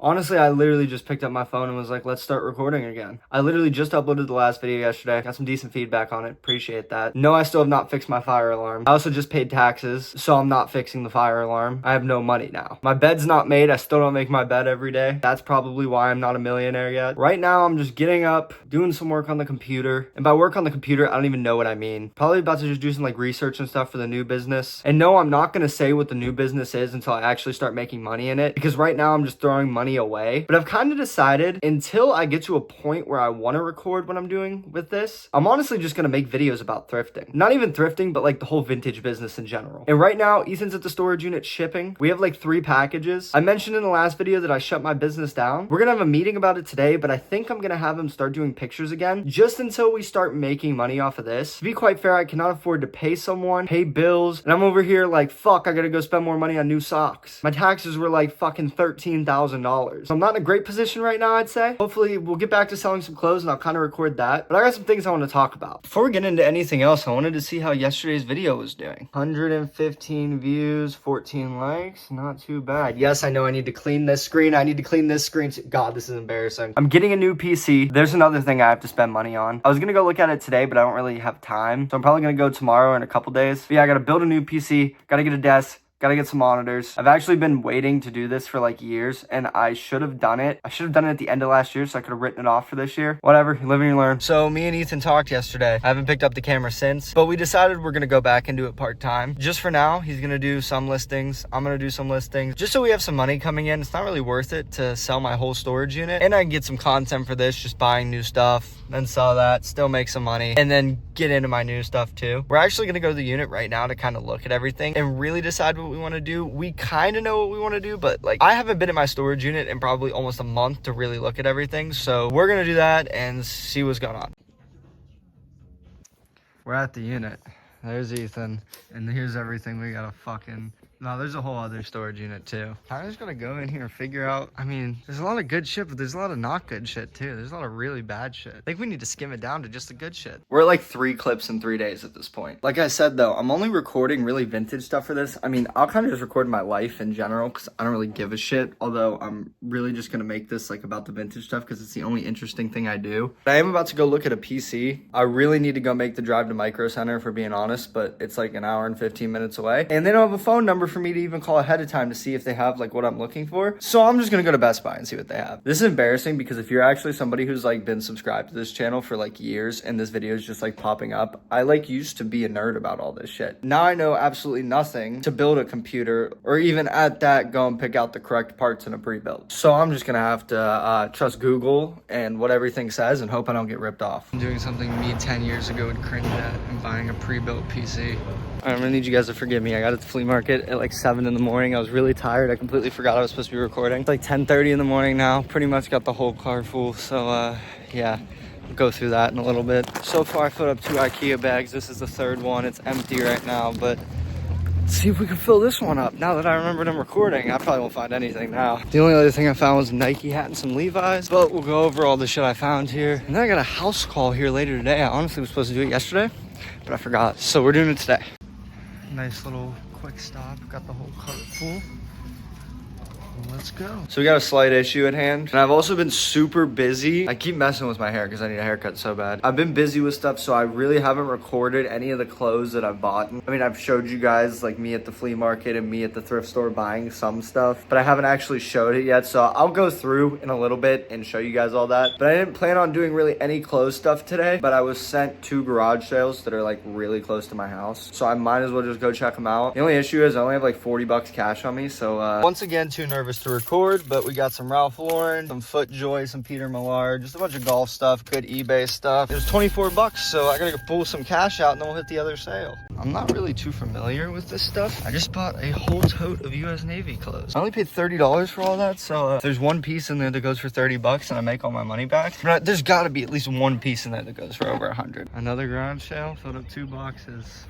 Honestly, I literally just picked up my phone and was like, let's start recording again. I literally just uploaded the last video yesterday. Got some decent feedback on it. Appreciate that. No, I still have not fixed my fire alarm. I also just paid taxes, so I'm not fixing the fire alarm. I have no money now. My bed's not made. I still don't make my bed every day. That's probably why I'm not a millionaire yet. Right now, I'm just getting up, doing some work on the computer. And by work on the computer, I don't even know what I mean. Probably about to just do some like research and stuff for the new business. And no, I'm not going to say what the new business is until I actually start making money in it, because right now I'm just throwing money away. But I've kind of decided until I get to a point where I want to record what I'm doing with this, I'm honestly just going to make videos about thrifting. Not even thrifting, but like the whole vintage business in general. And right now, Ethan's at the storage unit shipping. We have like 3 packages. I mentioned in the last video that I shut my business down. We're going to have a meeting about it today, but I think I'm going to have him start doing pictures again just until we start making money off of this. To be quite fair, I cannot afford to pay someone, pay bills, and I'm over here like, fuck, I gotta go spend more money on new socks. My taxes were like fucking $13,000. So I'm not in a great position right now, I'd say. Hopefully we'll get back to selling some clothes and I'll kind of record that. But I got some things I want to talk about. Before we get into anything else, I wanted to see how yesterday's video was doing. 115 views, 14 likes, not too bad. Yes, I know I need to clean this screen. I need to clean this screen. God, this is embarrassing. I'm getting a new PC. There's another thing I have to spend money on. I was gonna go look at it today, but I don't really have time. So I'm probably gonna go tomorrow in a couple days. But yeah, I gotta build a new PC, gotta get a desk, gotta get some monitors. I've actually been waiting to do this for like years, and I should have done it. I should have done it at the end of last year, so I could have written it off for this year. Whatever, you live and you learn. So me and Ethan talked yesterday. I haven't picked up the camera since, but we decided we're gonna go back and do it part-time. Just for now, he's gonna do some listings. I'm gonna do some listings, just so we have some money coming in. It's not really worth it to sell my whole storage unit, and I can get some content for this, just buying new stuff, then sell that, still make some money, and then get into my new stuff too. We're actually gonna go to the unit right now to kind of look at everything and really decide what we want to do. We kind of know what we want to do, but like I haven't been in my storage unit in probably almost a month to really look at everything. So we're gonna do that and see what's going on. We're at the unit. There's Ethan, and here's everything we gotta fucking... No, there's a whole other storage unit too. I'm just gonna go in here and figure out, I mean, there's a lot of good shit, but there's a lot of not good shit too. There's a lot of really bad shit. I think we need to skim it down to just the good shit. We're at like 3 clips in 3 days at this point. Like I said though, I'm only recording really vintage stuff for this. I mean, I'll kind of just record my life in general because I don't really give a shit. Although I'm really just gonna make this like about the vintage stuff because it's the only interesting thing I do. But I am about to go look at a PC. I really need to go make the drive to Micro Center, for being honest, but it's like an hour and 15 minutes away. And they don't have a phone number for me to even call ahead of time to see if they have like what I'm looking for. So I'm just gonna go to Best Buy and see what they have. This is embarrassing because if you're actually somebody who's like been subscribed to this channel for like years and this video is just like popping up, I like used to be a nerd about all this shit. Now I know absolutely nothing to build a computer, or even at that go and pick out the correct parts in a pre-built. So I'm just gonna have to trust Google and what everything says and hope I don't get ripped off. I'm doing something me 10 years ago would cringe at, and buying a pre-built PC. I'm gonna need you guys to forgive me. I got at the flea market at like 7 in the morning. I was really tired. I completely forgot I was supposed to be recording. It's like 10:30 in the morning now. Pretty much got the whole car full. So yeah, we'll go through that in a little bit. So far I filled up 2 IKEA bags. This is the 3rd one. It's empty right now, but let's see if we can fill this one up. Now that I remembered I'm recording, I probably won't find anything now. The only other thing I found was a Nike hat and some Levi's, but we'll go over all the shit I found here. And then I got a house call here later today. I honestly was supposed to do it yesterday, but I forgot. So we're doing it today. Nice little quick stop. Got the whole cart full. Let's go. So we got a slight issue at hand, and I've also been super busy. I keep messing with my hair because I need a haircut so bad. I've been busy with stuff, so I really haven't recorded any of the clothes that I've bought. I mean, I've showed you guys like me at the flea market and me at the thrift store buying some stuff, but I haven't actually showed it yet. So I'll go through in a little bit and show you guys all that. But I didn't plan on doing really any clothes stuff today, but I was sent 2 garage sales that are like really close to my house. So I might as well just go check them out. The only issue is I only have like 40 bucks cash on me. So once again, too nervous to record, but we got some Ralph Lauren, some FootJoy, some Peter Millar, just a bunch of golf stuff, good eBay stuff. It was 24 bucks, so I gotta go pull some cash out and then we'll hit the other sale. I'm not really too familiar with this stuff. I just bought a whole tote of US Navy clothes. I only paid $30 for all that, so there's one piece in there that goes for 30 bucks and I make all my money back. But there's gotta be at least one piece in there that goes for over 100. Another garage sale, filled up 2 boxes.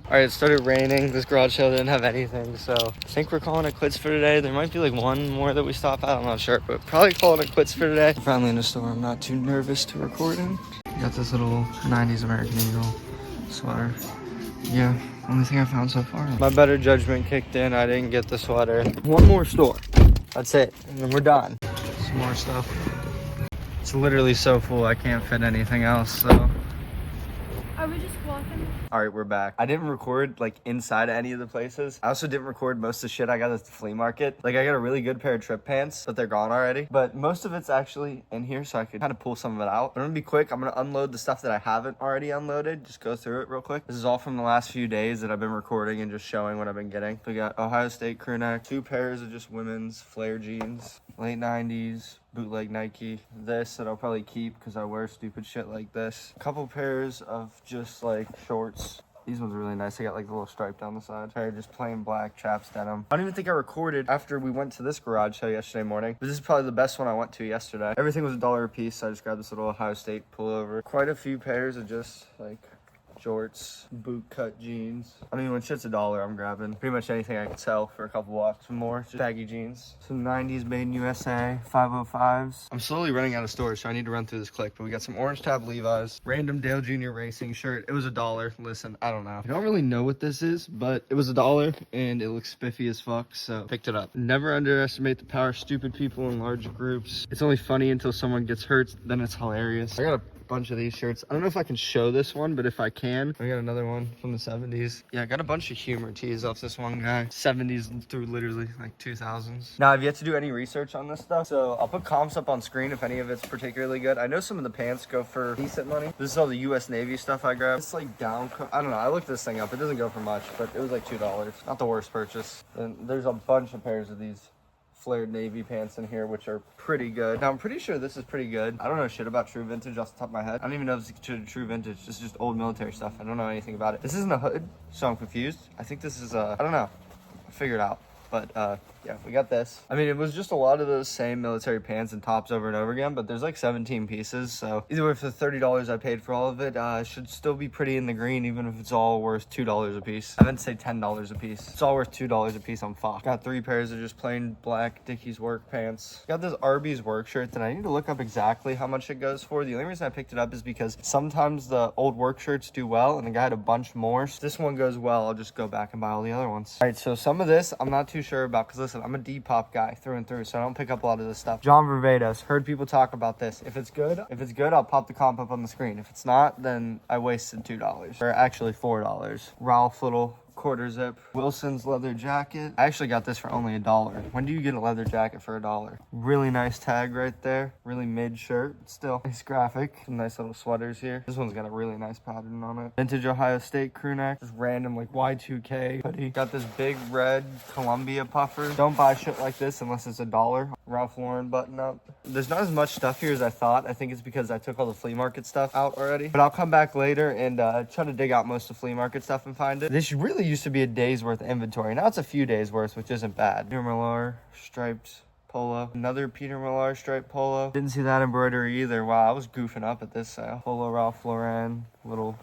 All right, it started raining. This garage sale didn't have anything, so I think we're calling it quits for today. There might be like one more that we stop at, I'm not sure, but probably calling it quits for today. Finally in the store, I'm not too nervous to record in. Got this little 90s American Eagle sweater. Yeah, only thing I found so far. My better judgment kicked in. I didn't get the sweater. One more store. That's it, and then we're done. Some more stuff. It's literally so full, I can't fit anything else, so. Are we just walking? All right, we're back. I didn't record like inside of any of the places. I also didn't record most of the shit I got at the flea market. Like I got a really good pair of trip pants, but they're gone already. But most of it's actually in here, so I could kind of pull some of it out. But I'm gonna be quick. I'm gonna unload the stuff that I haven't already unloaded. Just go through it real quick. This is all from the last few days that I've been recording and just showing what I've been getting. We got Ohio State crew neck, 2 pairs of just women's flare jeans, late 90s. Bootleg Nike. This that I'll probably keep because I wear stupid shit like this. A couple pairs of just like shorts. These ones are really nice. They got like the little stripe down the side. Pair of just plain black chaps denim. I don't even think I recorded after we went to this garage sale yesterday morning. But this is probably the best one I went to yesterday. Everything was $1 a piece, so I just grabbed this little Ohio State pullover. Quite a few pairs of just like shorts, boot cut jeans. I mean, when shit's $1, I'm grabbing pretty much anything I can sell for a couple bucks. Some more, just baggy jeans. Some 90s made in USA, 505s. I'm slowly running out of storage, so I need to run through this quick. But we got some orange tab Levi's, random Dale Jr. Racing shirt. It was $1. Listen, I don't know. I don't really know what this is, but it was $1 and it looks spiffy as fuck, so picked it up. Never underestimate the power of stupid people in large groups. It's only funny until someone gets hurt, then it's hilarious. I got a bunch of these shirts. I don't know if I can show this one, but if I can, I got another one from the 70s. Yeah, I got a bunch of humor tees off this one guy. 70s through literally like 2000s. Now, I've yet to do any research on this stuff, so I'll put comps up on screen if any of it's particularly good. I know some of the pants go for decent money. This is all the US Navy stuff I grabbed. It's like down, I don't know. I looked this thing up. It doesn't go for much, but it was like $2. Not the worst purchase. And there's a bunch of pairs of these flared navy pants in here, which are pretty good. Now, I'm pretty sure this is pretty good. I don't know shit about true vintage off the top of my head. I don't even know if it's true vintage. This is just old military stuff. I don't know anything about it. This isn't a hood, so I'm confused. I think this is I don't know. I'll figure it out. But yeah, we got this. I mean, it was just a lot of those same military pants and tops over and over again, but there's like 17 pieces. So either way, for the $30 I paid for all of it, it should still be pretty in the green, even if it's all worth $2 a piece. I meant to say $10 a piece. It's all worth $2 a piece. I'm fucked. Got 3 pairs of just plain black Dickies work pants. Got this Arby's work shirt that I need to look up exactly how much it goes for. The only reason I picked it up is because sometimes the old work shirts do well, and the guy had a bunch more. So this one goes well. I'll just go back and buy all the other ones. All right, so some of this I'm not too sure about, because listen, I'm a Depop guy through and through, so I don't pick up a lot of this stuff. John Varvatos, heard people talk about this. If it's good, I'll pop the comp up on the screen. If it's not, then I wasted $2, or actually $4. Ralph little quarter zip Wilson's leather jacket. I actually got this for only $1. When do you get a leather jacket for $1? Really nice tag right there. Really mid shirt. Still nice graphic. Some nice little sweaters here. This one's got a really nice pattern on it. Vintage Ohio State crew neck. Just random like Y2K hoodie. Got this big red Columbia puffer. Don't buy shit like this unless it's $1. Ralph Lauren button up. There's not as much stuff here as I thought. I think it's because I took all the flea market stuff out already. But I'll come back later and try to dig out most of the flea market stuff and find it. This really used to be a day's worth of inventory. Now it's a few days worth, which isn't bad. Peter Millar striped polo. Another Peter Millar striped polo. Didn't see that embroidery either. Wow, I was goofing up at this sale. Polo Ralph Lauren, little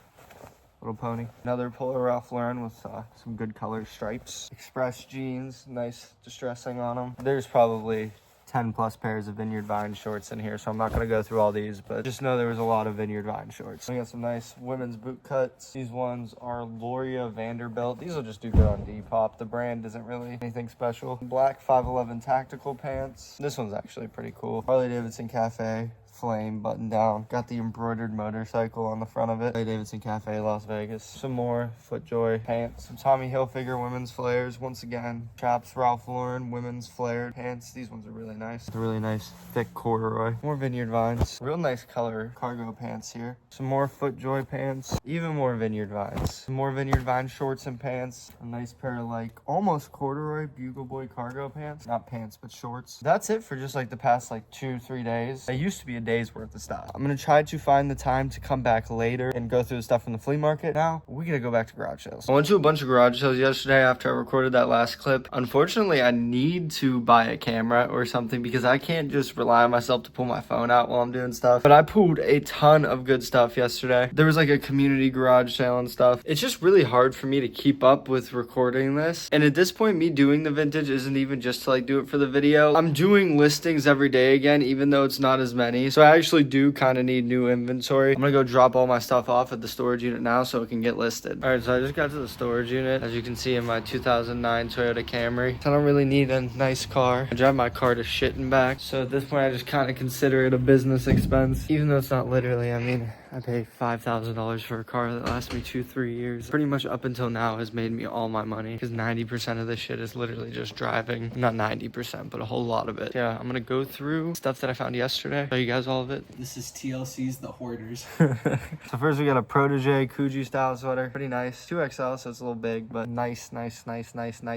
pony. Another Polo Ralph Lauren with some good color stripes. Express jeans, nice distressing on them. There's probably 10 plus pairs of Vineyard Vine shorts in here, so I'm not going to go through all these, but just know there was a lot of Vineyard Vine shorts. We got some nice women's boot cuts. These ones are Loria Vanderbilt. These will just do good on Depop. The brand isn't really anything special. Black 511 tactical pants. This one's actually pretty cool. Harley Davidson Cafe flame button down. Got the embroidered motorcycle on the front of it. Harley Davidson Cafe, Las Vegas. Some more FootJoy pants. Some Tommy Hilfiger women's flares. Once again, chaps Ralph Lauren women's flared pants. These ones are really nice. A really nice thick corduroy. More Vineyard Vines. Real nice color cargo pants here. Some more FootJoy pants. Even more Vineyard Vines. Some more Vineyard Vine shorts and pants. A nice pair of like almost corduroy Bugle Boy cargo pants. Not pants, but shorts. That's it for just like the past like 2-3 days. It used to be a day's worth of stuff. I'm gonna try to find the time to come back later and go through the stuff from the flea market. Now we're gonna go back to garage sales. I went to a bunch of garage sales yesterday after I recorded that last clip. Unfortunately, I need to buy a camera or something because I can't just rely on myself to pull my phone out while I'm doing stuff. But I pulled a ton of good stuff yesterday. There was like a community garage sale and stuff. It's just really hard for me to keep up with recording this. And at this point, me doing the vintage isn't even just to like do it for the video. I'm doing listings every day again, even though it's not as many. So I actually do kind of need new inventory. I'm gonna go drop all my stuff off at the storage unit now so it can get listed. All right, so I just got to the storage unit. As you can see in my 2009 Toyota Camry. I don't really need a nice car. I drive my car to shit and back. So at this point, I just kind of consider it a business expense, even though it's not literally. I mean, I pay $5,000 for a car that lasts me 2-3 years. Pretty much up until now has made me all my money because 90% of this shit is literally just driving. Not 90%, but a whole lot of it. Yeah, I'm gonna go through stuff that I found yesterday. Show you guys all of it. This is TLC's The Hoarders. So first we got a Protege Coogee style sweater. Pretty nice. 2XL, so it's a little big, but nice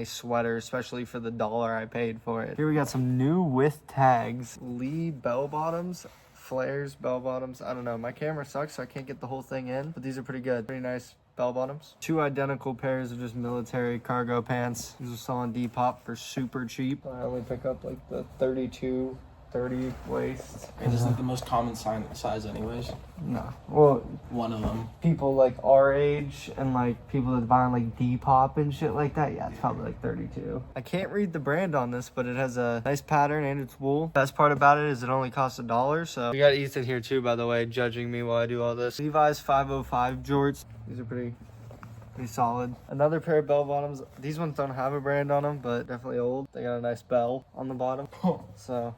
sweater, especially for the $1 I paid for it. Here we got some new with tags. Lee bell bottoms. Flares, bell bottoms. I don't know. My camera sucks, so I can't get the whole thing in, but these are pretty good. Pretty nice bell bottoms. 2 identical pairs of just military cargo pants. These are selling Depop for super cheap. I only pick up like the 32, 30 waist. And isn't the most common size anyways? No. Well, one of them. people like our age and like people that buy on like Depop and shit like that, yeah, it's probably like 32. I can't read the brand on this, but it has a nice pattern and it's wool. Best part about it is it only costs $1. So we got Ethan here too, by the way, judging me while I do all this. Levi's 505 jorts. These are pretty solid. Another pair of bell bottoms. These ones don't have a brand on them, but definitely old. They got a nice bell on the bottom. So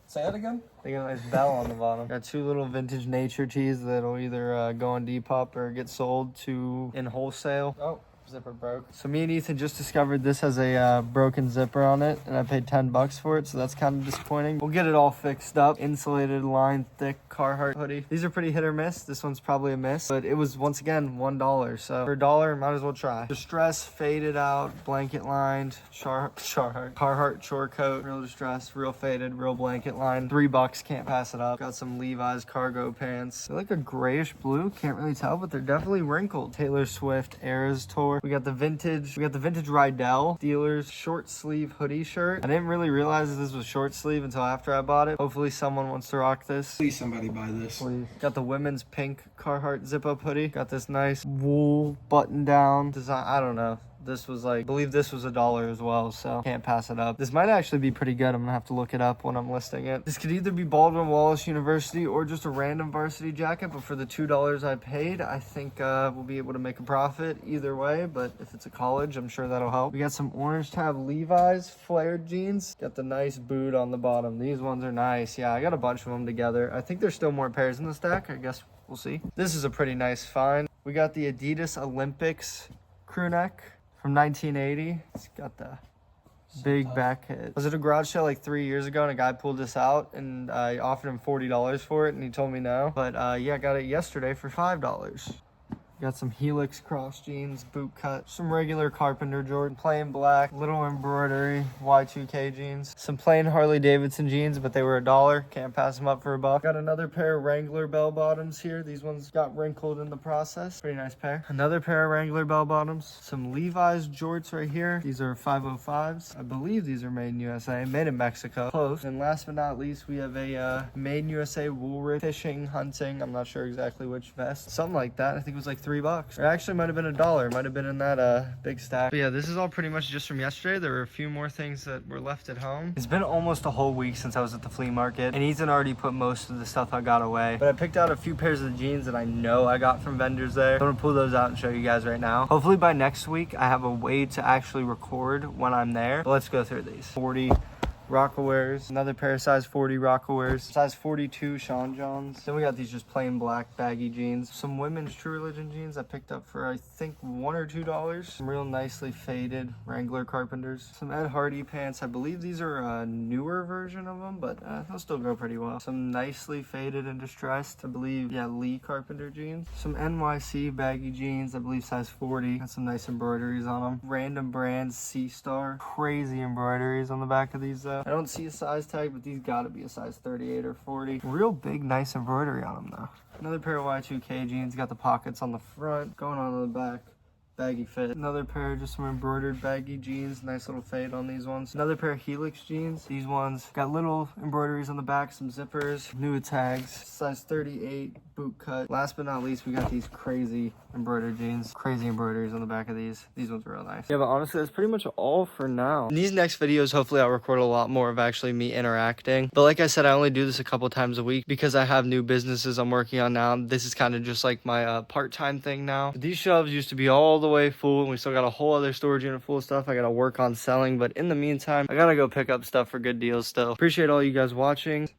say that again? they got a nice bell on the bottom. Got 2 little vintage nature tees that'll either go on Depop or get sold in wholesale. Oh, zipper broke. So me and Ethan just discovered this has a broken zipper on it, and I paid $10 for it, so that's kind of disappointing. We'll get it all fixed up. Insulated, lined, thick Carhartt hoodie. These are pretty hit or miss. This one's probably a miss, but it was once again $1. So for $1, might as well try. Distress, faded out, blanket lined, Carhartt shore coat, real distress, real faded, real blanket lined. $3, can't pass it up. Got some Levi's cargo pants. They're like a grayish blue, can't really tell, but they're definitely wrinkled. Taylor Swift Eras Tour. We got the vintage Rydell dealers short sleeve hoodie shirt. I didn't really realize this was short sleeve until after I bought it. Hopefully someone wants to rock this. Please somebody buy this. Please. Got the women's pink Carhartt zip up hoodie. Got this nice wool button down design. I don't know. This was like, I believe this was $1 as well, so can't pass it up. This might actually be pretty good. I'm gonna have to look it up when I'm listing it. This could either be Baldwin Wallace University or just a random varsity jacket, but for the $2 I paid, I think we'll be able to make a profit either way, but if it's a college, I'm sure that'll help. We got some orange tab Levi's flared jeans. Got the nice boot on the bottom. These ones are nice. Yeah, I got a bunch of them together. I think there's still more pairs in the stack. I guess we'll see. This is a pretty nice find. We got the Adidas Olympics crew neck from 1980. It's got the big back hit. Was it a garage sale like 3 years ago and a guy pulled this out and I offered him $40 for it and he told me no. But yeah, I got it yesterday for $5. Got some Helix cross jeans, boot cut, some regular Carpenter Jordan, plain black, little embroidery, Y2K jeans, some plain Harley Davidson jeans, but they were $1. Can't pass them up for $1. Got another pair of Wrangler bell bottoms here. These ones got wrinkled in the process. Pretty nice pair. Another pair of Wrangler bell bottoms. Some Levi's jorts right here. These are 505s. I believe these are made in USA, made in Mexico. Close. And last but not least, we have a made in USA Woolrich fishing, hunting. I'm not sure exactly which vest. Something like that. I think it was like $3. Or actually might have been $1. Might have been in that big stack. But yeah, this is all pretty much just from yesterday. There were a few more things that were left at home. It's been almost a whole week since I was at the flea market, and Ethan already put most of the stuff I got away. But I picked out a few pairs of jeans that I know I got from vendors there. I'm gonna pull those out and show you guys right now. Hopefully by next week, I have a way to actually record when I'm there. But let's go through these. 40 Rocawears, another pair of size 40 Rocawears, size 42 Sean Johns. Then we got these just plain black baggy jeans. Some women's True Religion jeans I picked up for I think $1 or $2. Some real nicely faded Wrangler Carpenters. Some Ed Hardy pants. I believe these are a newer version of them, but they'll still go pretty well. Some nicely faded and distressed, I believe, yeah, Lee Carpenter jeans. Some NYC baggy jeans, I believe size 40. Got some nice embroideries on them. Random Brands C-Star. Crazy embroideries on the back of these though. I don't see a size tag, but these gotta be a size 38 or 40. Real big, nice embroidery on them though. Another pair of Y2K jeans, got the pockets on the front, going on the back. Baggy fit. Another pair of just some embroidered baggy jeans. Nice little fade on these ones. Another pair of Helix jeans. These ones got little embroideries on the back, some zippers, new tags, size 38, boot cut. Last but not least, we got these crazy embroidered jeans. Crazy embroideries on the back of these. These ones are real nice. Yeah, but honestly, that's pretty much all for now. In these next videos, hopefully I'll record a lot more of actually me interacting. But like I said, I only do this a couple times a week because I have new businesses I'm working on now. This is kind of just like my part-time thing now. These shelves used to be all the way full, and we still got a whole other storage unit full of stuff I gotta work on selling. But in the meantime, I gotta go pick up stuff for good deals still. Appreciate all you guys watching.